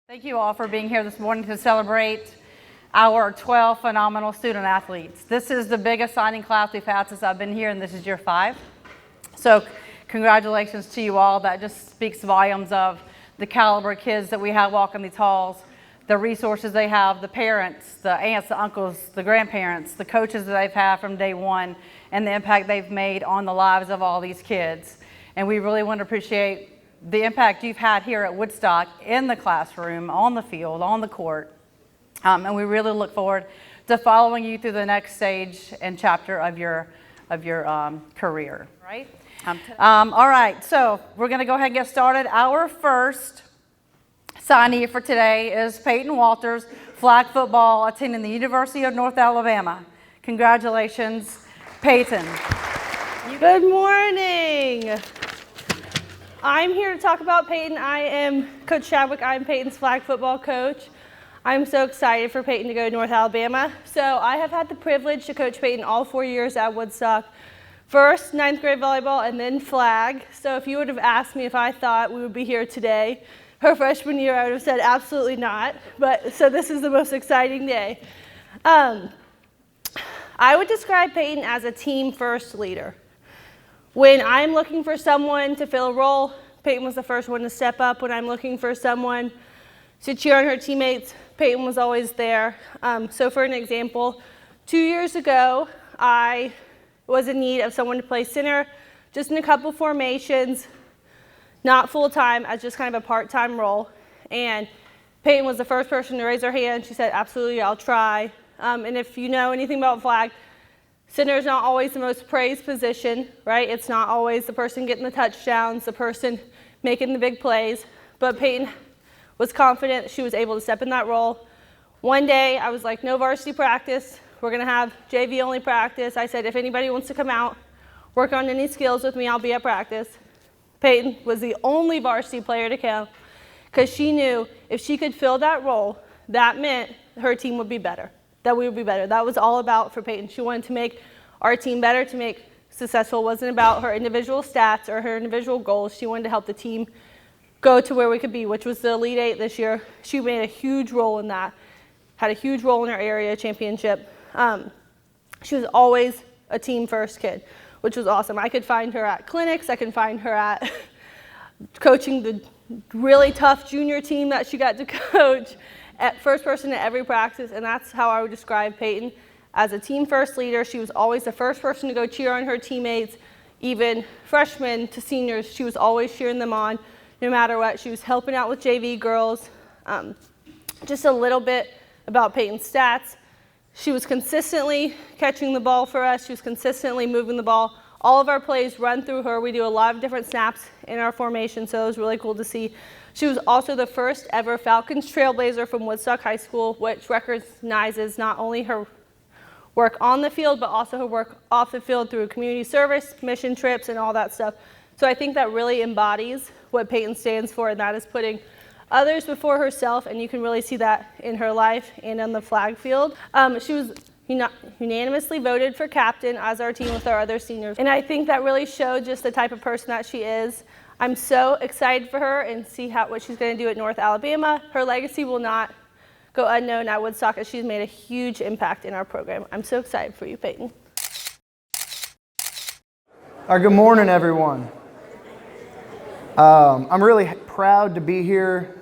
Thank you all for being here this morning to celebrate our 12 phenomenal student athletes. This is the biggest signing class we've had since I've been here, and this is year 5. So congratulations to you all. That just speaks volumes of the caliber of kids that we have walking these halls, the resources they have, the parents, the aunts, the uncles, the grandparents, the coaches that they've had from day one, and the impact they've made on the lives of all these kids. And we really want to appreciate the impact you've had here at Woodstock in the classroom, on the field, on the court. And we really look forward to following you through the next stage and chapter of your career, right? All right, so we're going to go ahead and get started. Our first signee for today is Peyton Walters, flag football, attending the University of North Alabama. Congratulations, Peyton. Good morning. I'm here to talk about Peyton. I am Coach Chadwick. I'm Peyton's flag football coach. I'm so excited for Peyton to go to North Alabama. So I have had the privilege to coach Peyton all 4 years at Woodstock. First, 9th grade volleyball, and then flag. So if you would have asked me if I thought we would be here today, her freshman year, I would have said absolutely not. So this is the most exciting day. I would describe Peyton as a team-first leader. When I'm looking for someone to fill a role, Peyton was the first one to step up. When I'm looking for someone to cheer on her teammates, Peyton was always there. So for an example, 2 years ago, I was in need of someone to play center, just in a couple formations, not full-time, as just kind of a part-time role. And Peyton was the first person to raise her hand. She said, absolutely, I'll try. And if you know anything about flag, center is not always the most praised position, right? It's not always the person getting the touchdowns, the person making the big plays. But Peyton was confident she was able to step in that role. One day, I was like, no varsity practice. We're going to have JV only practice. I said, if anybody wants to come out, work on any skills with me, I'll be at practice. Peyton was the only varsity player to come because she knew if she could fill that role, that meant her team would be better, that we would be better. That was all about for Peyton. She wanted to make our team better, to make successful. It wasn't about her individual stats or her individual goals. She wanted to help the team go to where we could be, which was the Elite Eight this year. She made a huge role in that, had a huge role in our area championship. She was always a team-first kid, which was awesome. I could find her at clinics. I could find her at coaching the really tough junior team that she got to coach, at first person at every practice, and that's how I would describe Peyton. As a team-first leader, she was always the first person to go cheer on her teammates, even freshmen to seniors. She was always cheering them on, no matter what. She was helping out with JV girls. Just a little bit about Peyton's stats. She was consistently catching the ball for us. She was consistently moving the ball. All of our plays run through her. We do a lot of different snaps in our formation, so it was really cool to see. She was also the first ever Falcons Trailblazer from Woodstock High School, which recognizes not only her work on the field, but also her work off the field through community service, mission trips, and all that stuff. So I think that really embodies what Peyton stands for, and that is putting others before herself, and you can really see that in her life and on the flag field. She was unanimously voted for captain as our team with our other seniors, and I think that really showed just the type of person that she is. I'm so excited for her and see what she's going to do at North Alabama. Her legacy will not go unknown at Woodstock, as she's made a huge impact in our program. I'm so excited for you, Peyton. Good morning, everyone. I'm really proud to be here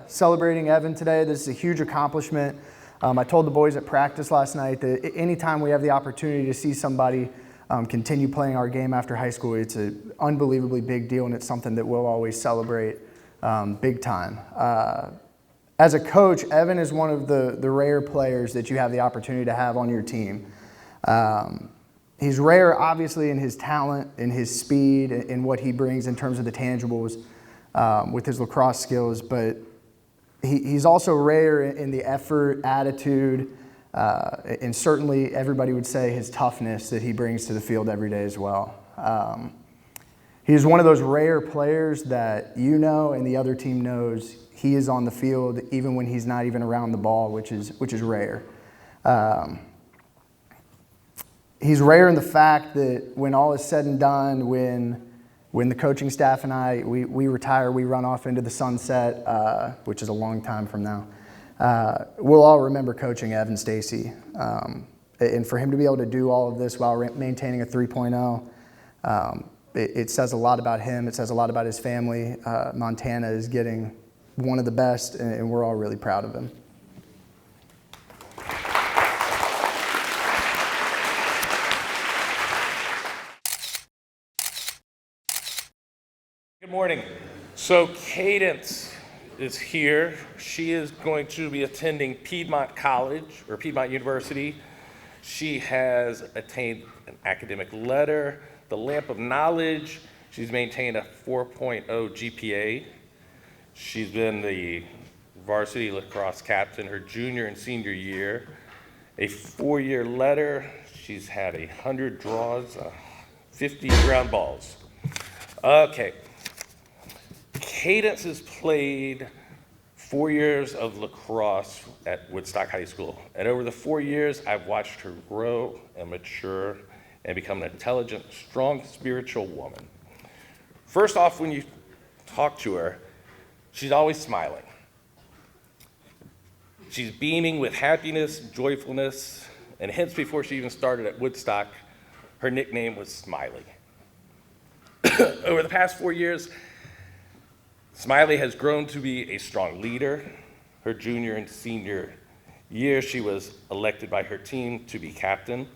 celebrating Evan today. This is a huge accomplishment. I told the boys at practice last night that anytime we have the opportunity to see somebody continue playing our game after high school, it's an unbelievably big deal, and it's something that we'll always celebrate big time. As a coach, Evan is one of the rare players that you have the opportunity to have on your team. He's rare, obviously, in his talent, in his speed, in what he brings in terms of the tangibles with his lacrosse skills, but he's also rare in the effort, attitude, and certainly everybody would say his toughness that he brings to the field every day as well. He's one of those rare players that you know and the other team knows he is on the field even when he's not even around the ball, which is rare. He's rare in the fact that when all is said and done, when when the coaching staff and I, we retire, we run off into the sunset, which is a long time from now, we'll all remember coaching Evan Stacy. And for him to be able to do all of this while maintaining a 3.0, it says a lot about him. It says a lot about his family. Montana is getting one of the best, and we're all really proud of him. Good morning. So Cadence is here. She is going to be attending Piedmont College or Piedmont University. She has attained an academic letter, the lamp of knowledge. She's maintained a 4.0 GPA. She's been the varsity lacrosse captain her junior and senior year. A 4-year letter. She's had 100 draws, 50 ground balls. Okay. Cadence has played 4 years of lacrosse at Woodstock High School. And over the 4 years, I've watched her grow and mature and become an intelligent, strong, spiritual woman. First off, when you talk to her, she's always smiling. She's beaming with happiness, joyfulness, and hence before she even started at Woodstock, her nickname was Smiley. Over the past 4 years, Smiley has grown to be a strong leader. Her junior and senior year, she was elected by her team to be captain.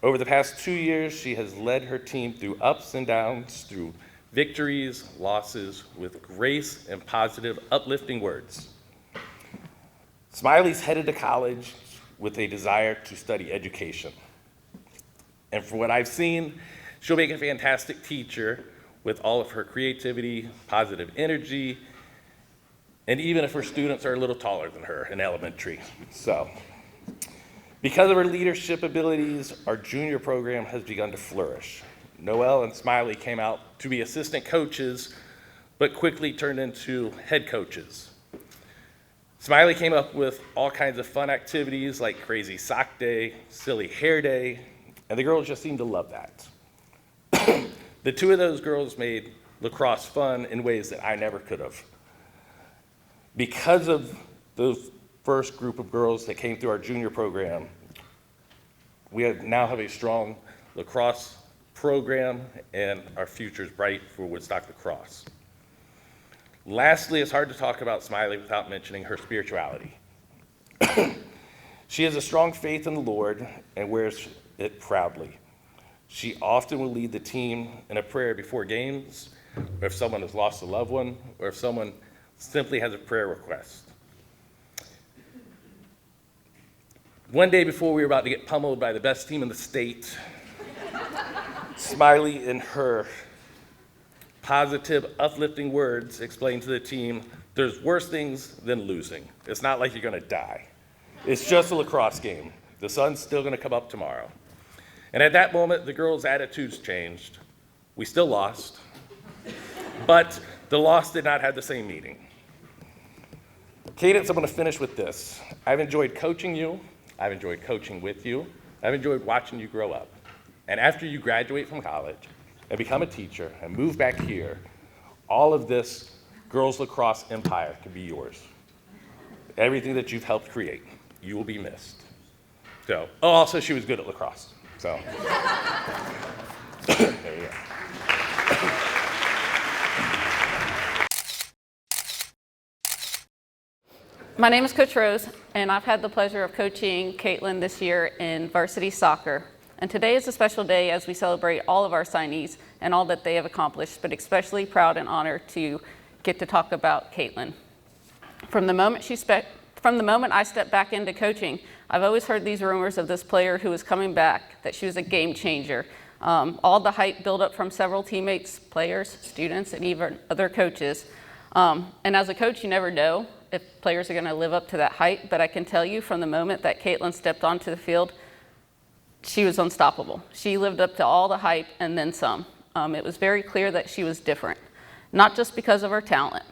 Over the past 2 years, she has led her team through ups and downs, through victories, losses, with grace and positive, uplifting words. Smiley's headed to college with a desire to study education. And from what I've seen, she'll make a fantastic teacher with all of her creativity, positive energy, and even if her students are a little taller than her in elementary. So, because of her leadership abilities, our junior program has begun to flourish. Noelle and Smiley came out to be assistant coaches, but quickly turned into head coaches. Smiley came up with all kinds of fun activities like crazy sock day, silly hair day, and the girls just seemed to love that. The two of those girls made lacrosse fun in ways that I never could have. Because of those first group of girls that came through our junior program, we now have a strong lacrosse program, and our future is bright for Woodstock lacrosse. Lastly, it's hard to talk about Smiley without mentioning her spirituality. She has a strong faith in the Lord and wears it proudly. She often will lead the team in a prayer before games, or if someone has lost a loved one, or if someone simply has a prayer request. One day before we were about to get pummeled by the best team in the state, Smiley, in her positive, uplifting words, explained to the team, there's worse things than losing. It's not like you're gonna die. It's just a lacrosse game. The sun's still gonna come up tomorrow. And at that moment, the girls' attitudes changed. We still lost, but the loss did not have the same meaning. Cadence, I'm gonna finish with this. I've enjoyed coaching you. I've enjoyed coaching with you. I've enjoyed watching you grow up. And after you graduate from college and become a teacher and move back here, all of this girls lacrosse empire can be yours. Everything that you've helped create, you will be missed. So, oh, also she was good at lacrosse. So, there you go. My name is Coach Rose, and I've had the pleasure of coaching Caitlin this year in varsity soccer. And today is a special day as we celebrate all of our signees and all that they have accomplished, but especially proud and honored to get to talk about Caitlin. From the moment I stepped back into coaching, I've always heard these rumors of this player who was coming back, that she was a game changer. All the hype built up from several teammates, players, students, and even other coaches. And as a coach, you never know if players are going to live up to that hype, but I can tell you from the moment that Caitlin stepped onto the field, she was unstoppable. She lived up to all the hype and then some. It was very clear that she was different, not just because of her talent.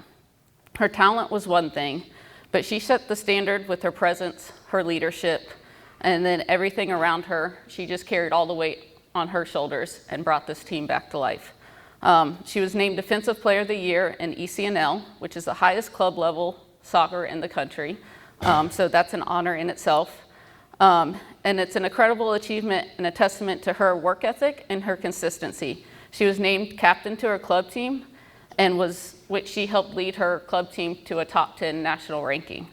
Her talent was one thing, but she set the standard with her presence, her leadership, and then everything around her. She just carried all the weight on her shoulders and brought this team back to life. She was named Defensive Player of the Year in ECNL, which is the highest club level soccer in the country. So that's an honor in itself. And it's an incredible achievement and a testament to her work ethic and her consistency. She was named captain to her club team, and which she helped lead her club team to a top 10 national ranking.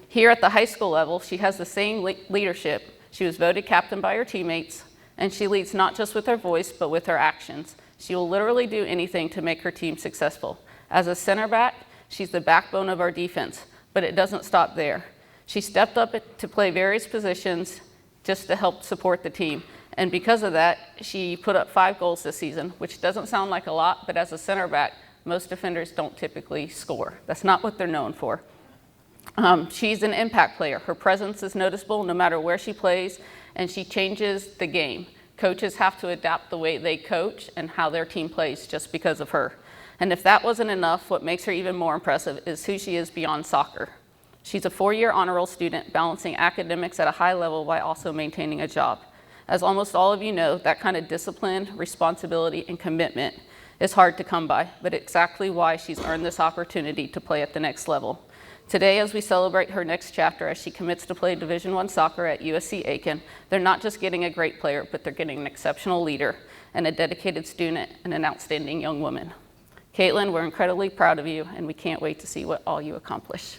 Here at the high school level, she has the same leadership. She was voted captain by her teammates, and she leads not just with her voice, but with her actions. She will literally do anything to make her team successful. As a center back, she's the backbone of our defense, but it doesn't stop there. She stepped up to play various positions just to help support the team. And because of that, she put up 5 goals this season, which doesn't sound like a lot, but as a center back, most defenders don't typically score. That's not what they're known for. She's an impact player. Her presence is noticeable no matter where she plays, and she changes the game. Coaches have to adapt the way they coach and how their team plays just because of her. And if that wasn't enough, what makes her even more impressive is who she is beyond soccer. She's a 4-year honor roll student, balancing academics at a high level while also maintaining a job. As almost all of you know, that kind of discipline, responsibility, and commitment is hard to come by, but exactly why she's earned this opportunity to play at the next level. Today, as we celebrate her next chapter as she commits to play Division I soccer at USC Aiken, they're not just getting a great player, but they're getting an exceptional leader and a dedicated student and an outstanding young woman. Caitlin, we're incredibly proud of you, and we can't wait to see what all you accomplish.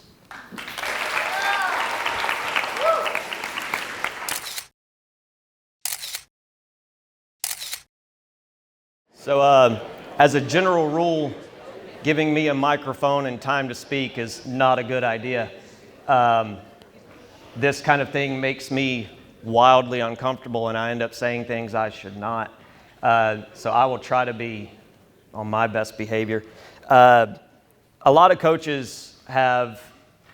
So as a general rule, giving me a microphone and time to speak is not a good idea. This kind of thing makes me wildly uncomfortable, and I end up saying things I should not. So I will try to be on my best behavior. A lot of coaches have,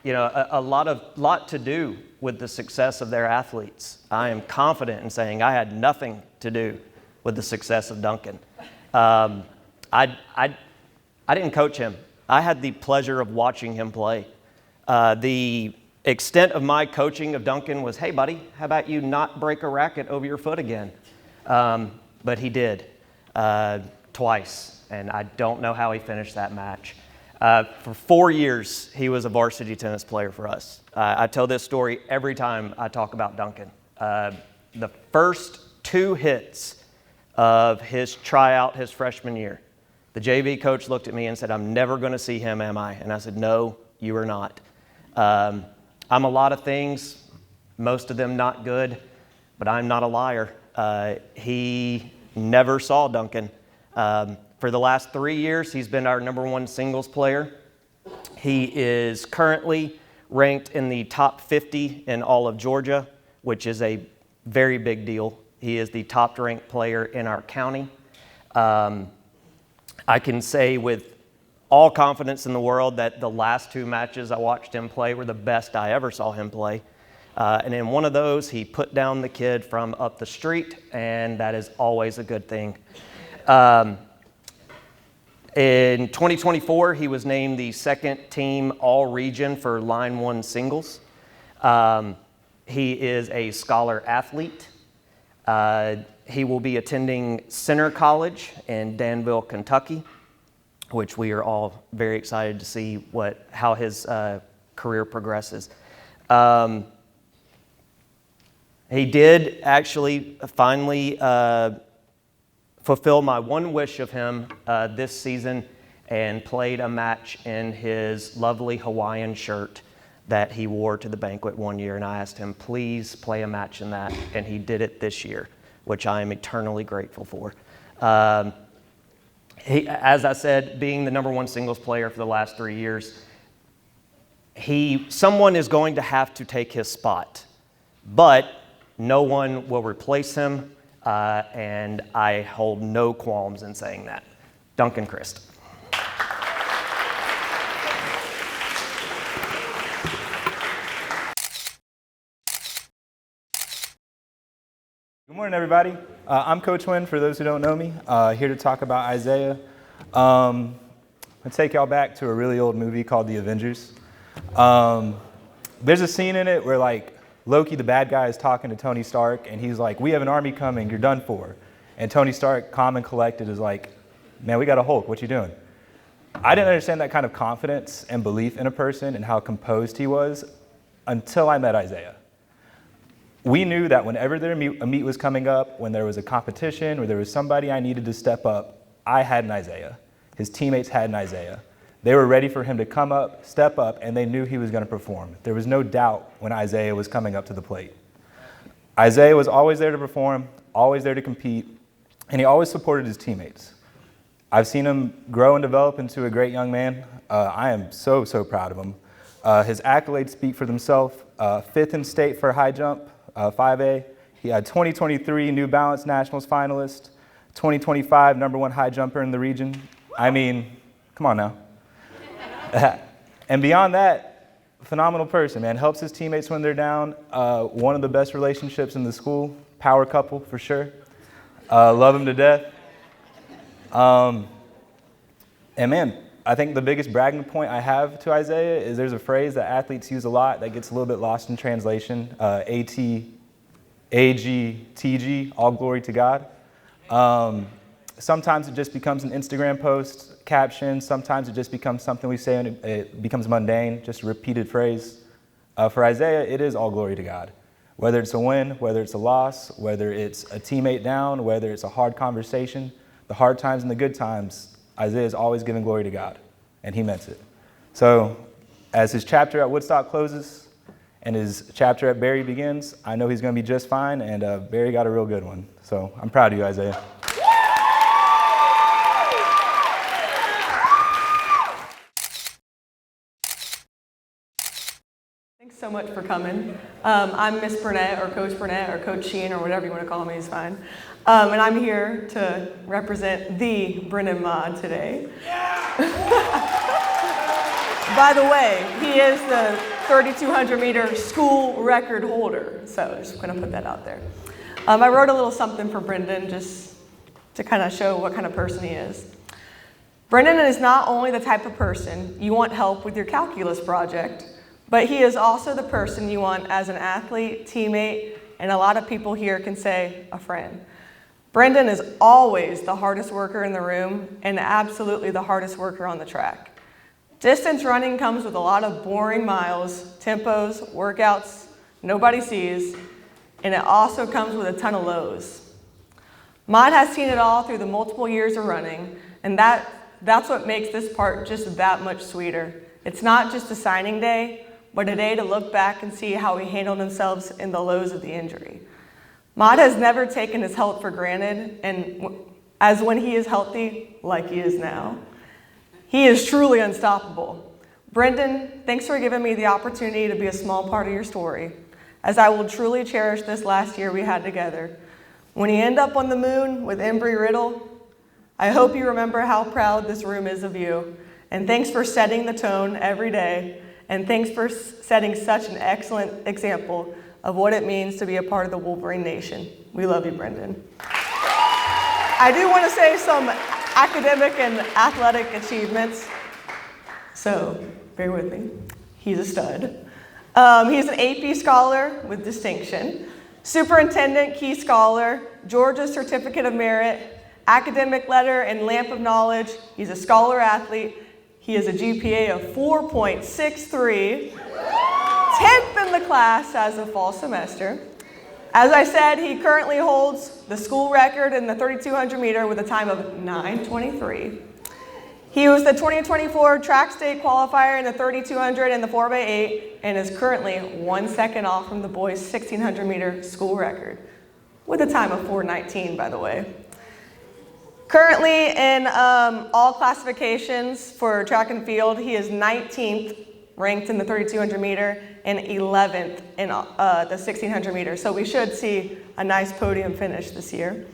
a lot to do with the success of their athletes. I am confident in saying I had nothing to do with the success of Duncan. I didn't coach him. I had the pleasure of watching him play. The extent of my coaching of Duncan was, hey, buddy, how about you not break a racket over your foot again? But he did twice, and I don't know how he finished that match. For 4 years, he was a varsity tennis player for us. I tell this story every time I talk about Duncan. The first 2 hits of his tryout his freshman year, the JV coach looked at me and said, I'm never going to see him, am I? And I said, no, you are not. I'm a lot of things, most of them not good, but I'm not a liar. He never saw Duncan. For the last 3 years, he's been our #1 singles player. He is currently ranked in the top 50 in all of Georgia, which is a very big deal. He is the top ranked player in our county. I can say with all confidence in the world that the last 2 matches I watched him play were the best I ever saw him play. And in one of those, he put down the kid from up the street, and that is always a good thing. In 2024, he was named the 2nd team all-region for Line 1 singles. He is a scholar athlete. He will be attending Center College in Danville, Kentucky, which we are all very excited to see how his career progresses. He did actually finally fulfill my one wish of him this season and played a match in his lovely Hawaiian shirt that he wore to the banquet one year, and I asked him, please play a match in that, and he did it this year, which I am eternally grateful for. As I said, being the #1 singles player for the last 3 years, someone is going to have to take his spot, but no one will replace him, and I hold no qualms in saying that. Duncan Christ. Good morning, everybody. I'm Coach Wynn, for those who don't know me, here to talk about Isaiah. I'll take y'all back to a really old movie called The Avengers. There's a scene in it where, Loki, the bad guy, is talking to Tony Stark, and he's like, we have an army coming, you're done for. And Tony Stark, calm and collected, is like, man, we got a Hulk, what you doing? I didn't understand that kind of confidence and belief in a person and how composed he was until I met Isaiah. We knew that whenever a meet was coming up, when there was a competition or there was somebody I needed to step up, I had an Isaiah. His teammates had an Isaiah. They were ready for him to come up, step up, and they knew he was going to perform. There was no doubt when Isaiah was coming up to the plate. Isaiah was always there to perform, always there to compete, and he always supported his teammates. I've seen him grow and develop into a great young man. I am so proud of him. His accolades speak for themselves. 5th in state for high jump, 5A. He had 2023 New Balance Nationals finalist, 2025 #1 high jumper in the region. I mean, come on now. And beyond that, phenomenal person, man. Helps his teammates when they're down. One of the best relationships in the school. Power couple, for sure. Love him to death. And man, I think the biggest bragging point I have to Isaiah is there's a phrase that athletes use a lot that gets a little bit lost in translation. AT, AG, TG, all glory to God. Sometimes it just becomes an Instagram post, caption. Sometimes it just becomes something we say and it becomes mundane, just a repeated phrase. For Isaiah, it is all glory to God. Whether it's a win, whether it's a loss, whether it's a teammate down, whether it's a hard conversation, the hard times and the good times, Isaiah is always giving glory to God, and he meant it. So as his chapter at Woodstock closes and his chapter at Barry begins, I know he's going to be just fine, and Barry got a real good one. So I'm proud of you, Isaiah. Thanks so much for coming. I'm Miss Burnett, or Coach Burnett, or Coach Sheen, or whatever you want to call me is fine. And I'm here to represent the Brennan Mod today. By the way, he is the 3,200 meter school record holder. So just going to put that out there. I wrote a little something for Brendan just to kind of show what kind of person he is. Brendan is not only the type of person you want help with your calculus project, but he is also the person you want as an athlete, teammate, and a lot of people here can say a friend. Brendan is always the hardest worker in the room and absolutely the hardest worker on the track. Distance running comes with a lot of boring miles, tempos, workouts nobody sees, and it also comes with a ton of lows. Mod has seen it all through the multiple years of running, and that's what makes this part just that much sweeter. It's not just a signing day, but a day to look back and see how he handled himself in the lows of the injury. Mod has never taken his health for granted, and as when he is healthy, like he is now, he is truly unstoppable. Brendan, thanks for giving me the opportunity to be a small part of your story, as I will truly cherish this last year we had together. When you end up on the moon with Embry-Riddle, I hope you remember how proud this room is of you, and thanks for setting the tone every day. And thanks for setting such an excellent example of what it means to be a part of the Wolverine Nation. We love you, Brendan. I do want to say some academic and athletic achievements, so bear with me. He's a stud. He's an AP Scholar with distinction, Superintendent Key Scholar, Georgia Certificate of Merit, Academic Letter and Lamp of Knowledge. He's a scholar athlete. He has a GPA of 4.63, 10th in the class as of fall semester. As I said, he currently holds the school record in the 3,200 meter with a time of 9:23. He was the 2024 track state qualifier in the 3,200 and the 4x8, and is currently 1 second off from the boys' 1,600 meter school record, with a time of 4:19, by the way. Currently in all classifications for track and field, he is 19th ranked in the 3,200 meter and 11th in the 1,600 meter. So we should see a nice podium finish this year.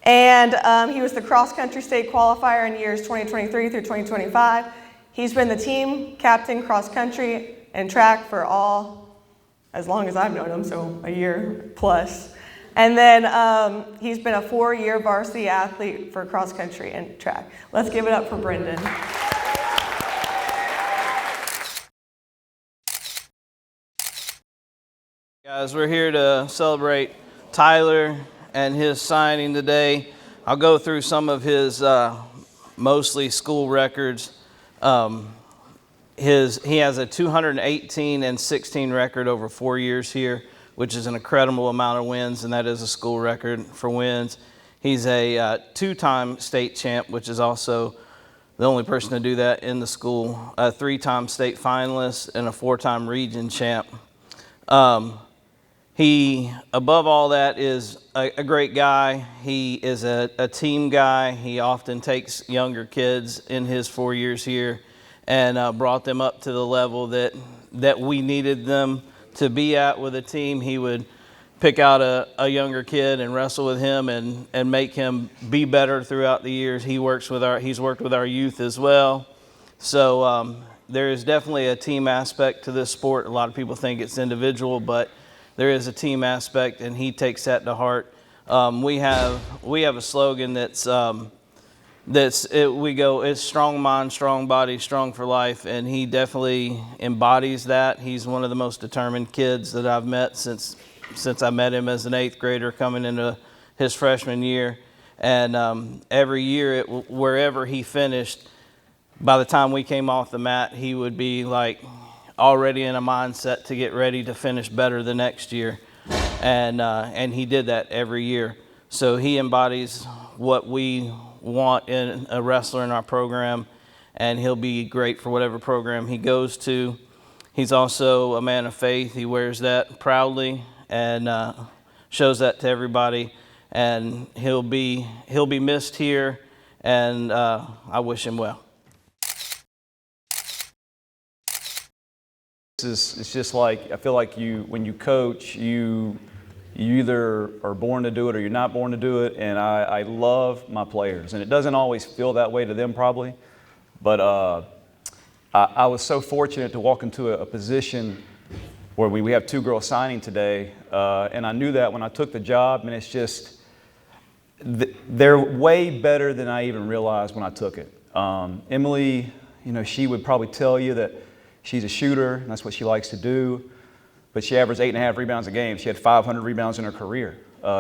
And he was the cross-country state qualifier in years 2023 through 2025. He's been the team captain cross-country and track for as long as I've known him, so a year plus. And then he's been a 4-year varsity athlete for cross country and track. Let's give it up for Brendan. Guys, we're here to celebrate Tyler and his signing today. I'll go through some of his mostly school records. He has a 218-16 record over 4 years here, which is an incredible amount of wins, and that is a school record for wins. He's a 2-time state champ, which is also the only person to do that in the school, a 3-time state finalist, and a 4-time region champ. He, above all that, is a great guy. He is a team guy. He often takes younger kids in his 4 years here and brought them up to the level that we needed them to be at with a team. He would pick out a younger kid and wrestle with him and make him be better throughout the years. He's worked with our youth as well. So there is definitely a team aspect to this sport. A lot of people think it's individual, but there is a team aspect, and he takes that to heart. We have a slogan it's strong mind, strong body, strong for life, and he definitely embodies that. He's one of the most determined kids that I've met since I met him as an 8th grader coming into his freshman year. And every year, wherever he finished, by the time we came off the mat, he would be like already in a mindset to get ready to finish better the next year. And he did that every year. So he embodies what we want in a wrestler in our program, and he'll be great for whatever program he goes to. He's also a man of faith. He wears that proudly and shows that to everybody. And he'll be missed here, and I wish him well. It's just like, I feel like when you coach, you either are born to do it or you're not born to do it, and I love my players. And it doesn't always feel that way to them probably, but I was so fortunate to walk into a position where we have 2 girls signing today, and I knew that when I took the job, and it's just, they're way better than I even realized when I took it. Emily, she would probably tell you that she's a shooter, and that's what she likes to do. But she averaged 8.5 rebounds a game. She had 500 rebounds in her career.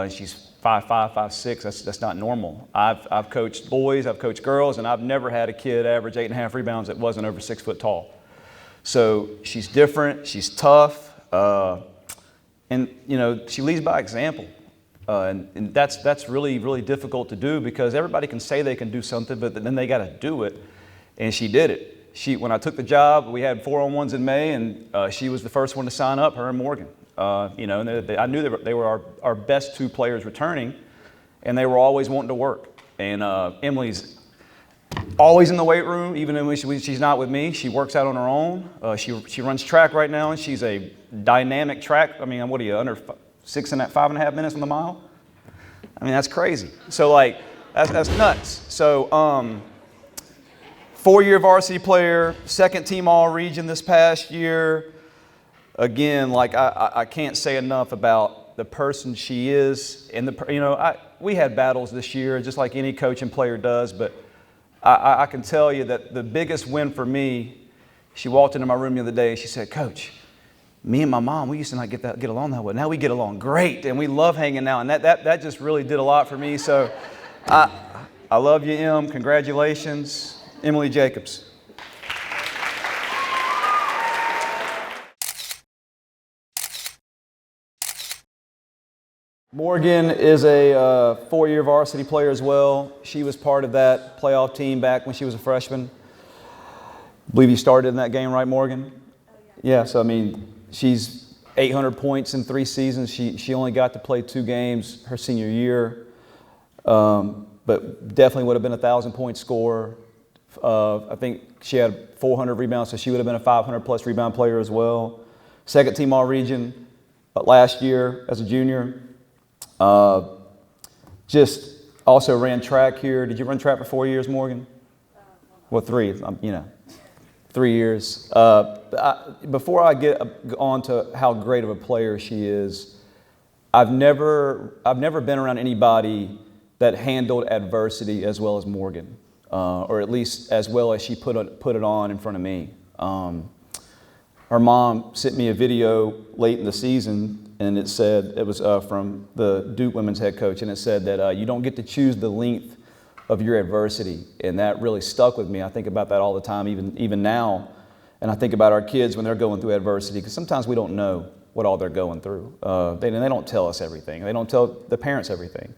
She's 5'5", 5'6". That's not normal. I've coached boys, I've coached girls, and I've never had a kid average 8.5 rebounds that wasn't over 6 foot tall. So she's different, she's tough, and she leads by example. And that's really, really difficult to do because everybody can say they can do something, but then they got to do it. And she did it. When I took the job, we had 4-on-1s in May, and she was the first one to sign up, her and Morgan. And I knew they were our best 2 players returning, and they were always wanting to work. And Emily's always in the weight room, even when she's not with me. She works out on her own. She runs track right now, and she's a dynamic track. I mean, what are you, under 5.5 minutes on the mile? I mean, that's crazy. So, that's nuts. So, 4-year varsity player, 2nd team all-region this past year. Again, I can't say enough about the person she is. And we had battles this year, just like any coach and player does. But I can tell you that the biggest win for me, she walked into my room the other day. She said, "Coach, me and my mom, we used to not get along that way. Now we get along great, and we love hanging out." And that just really did a lot for me. So I love you, Em. Congratulations. Emily Jacobs. Morgan is a 4-year varsity player as well. She was part of that playoff team back when she was a freshman. I believe you started in that game, right, Morgan? Yeah, so I mean, she's 800 points in 3 seasons. She only got to play 2 games her senior year, but definitely would have been a 1,000-point scorer. I think she had 400 rebounds, so she would have been a 500-plus rebound player as well. 2nd team all-region last year as a junior. Just also ran track here. Did you run track for 4 years, Morgan? Well, 3. 3 years. Before I get on to how great of a player she is, I've never been around anybody that handled adversity as well as Morgan. Or at least as well as she put it on in front of me. Her mom sent me a video late in the season, and it said, it was from the Duke women's head coach, and it said that you don't get to choose the length of your adversity. And that really stuck with me. I think about that all the time, even now. And I think about our kids when they're going through adversity, because sometimes we don't know what all they're going through. They don't tell us everything. They don't tell the parents everything.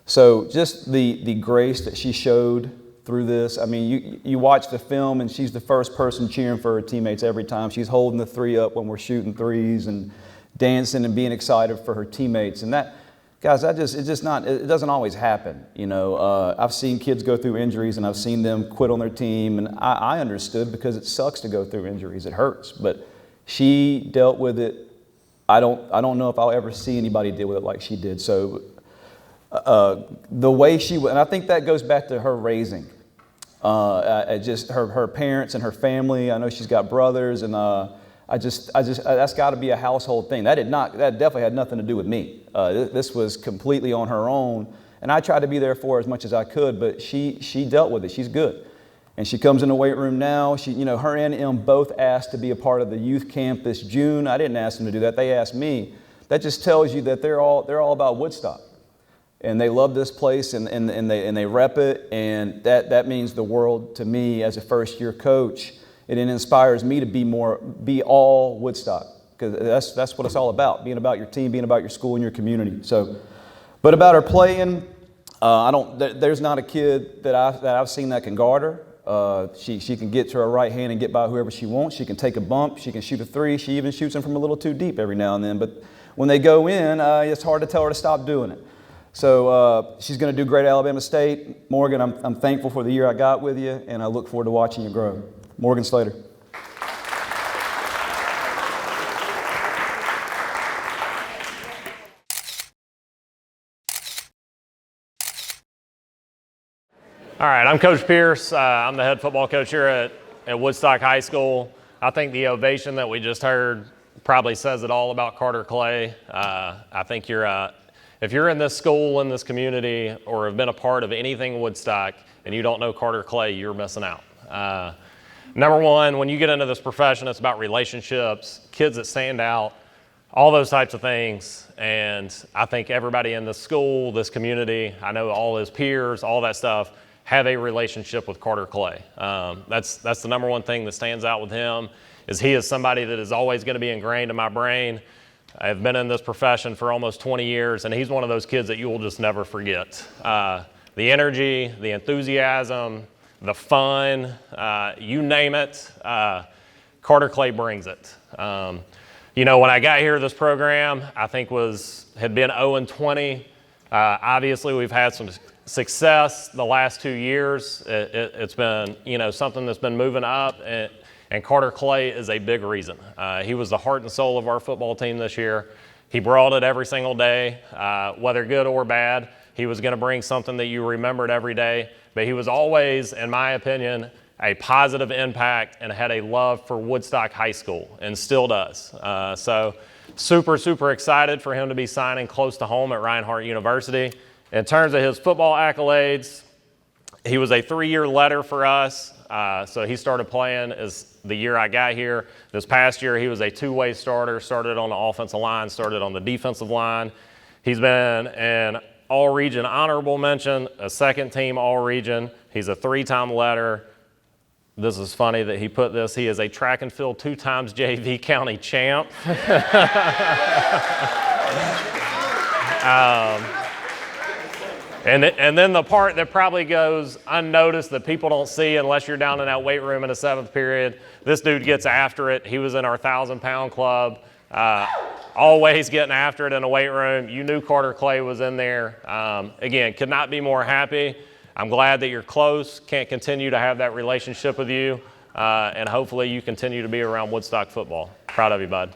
So just the grace that she showed through this. I mean, you watch the film and she's the first person cheering for her teammates every time. She's holding the three up when we're shooting threes and dancing and being excited for her teammates. And that, guys, it doesn't always happen. You know, I've seen kids go through injuries and I've seen them quit on their team, and I understood, because it sucks to go through injuries. It hurts, but she dealt with it. I don't know if I'll ever see anybody deal with it like she did. So the way she went, and I think that goes back to her raising. Just her parents and her family. I know she's got brothers, and that's got to be a household thing. That definitely had nothing to do with me. This was completely on her own, and I tried to be there for her as much as I could. But she dealt with it. She's good, and she comes in the weight room now. Her and Em both asked to be a part of the youth camp this June. I didn't ask them to do that. They asked me. That just tells you that they're all about Woodstock. And they love this place, and they rep it, and that means the world to me as a first-year coach. It inspires me to be all Woodstock, because that's what it's all about, being about your team, being about your school and your community. So, but about her playing, there's not a kid that I've seen that can guard her. She can get to her right hand and get by whoever she wants. She can take a bump. She can shoot a three. She even shoots them from a little too deep every now and then. But when they go in, it's hard to tell her to stop doing it. So she's going to do great at Alabama State. Morgan, I'm thankful for the year I got with you, and I look forward to watching you grow. Morgan Slater. All right, I'm Coach Pierce. I'm the head football coach here at Woodstock High School. I think the ovation that we just heard probably says it all about Carter Clay. I think if you're in this school, in this community, or have been a part of anything Woodstock and you don't know Carter Clay, you're missing out. Number one, when you get into this profession, it's about relationships, kids that stand out, all those types of things. And I think everybody in this school, this community, I know all his peers, all that stuff, have a relationship with Carter Clay. That's the number one thing that stands out with him, is he is somebody that is always going to be ingrained in my brain. I've been in this profession for almost 20 years, and he's one of those kids that you will just never forget. The energy, the enthusiasm, the fun, you name it, Carter Clay brings it. When I got here, this program, I think had been 0-20. Obviously, we've had some success the last 2 years. It's been, something that's been moving up, and Carter Clay is a big reason. He was the heart and soul of our football team this year. He brought it every single day, whether good or bad. He was going to bring something that you remembered every day, but he was always, in my opinion, a positive impact and had a love for Woodstock High School, and still does. So super, super excited for him to be signing close to home at Reinhardt University. In terms of his football accolades, he was a 3-year letter for us. So he started playing as the year I got here. This past year, he was a two-way starter, started on the offensive line, started on the defensive line. He's been an all-region honorable mention, a second-team all-region. He's a 3-time letter. This is funny that he put this. He is a track and field 2 times JV county champ. And then the part that probably goes unnoticed that people don't see unless you're down in that weight room in the 7th period, this dude gets after it. He was in our 1,000-pound club, always getting after it in the weight room. You knew Carter Clay was in there. Again, could not be more happy. I'm glad that you're close, can't continue to have that relationship with you, and hopefully you continue to be around Woodstock football. Proud of you, bud.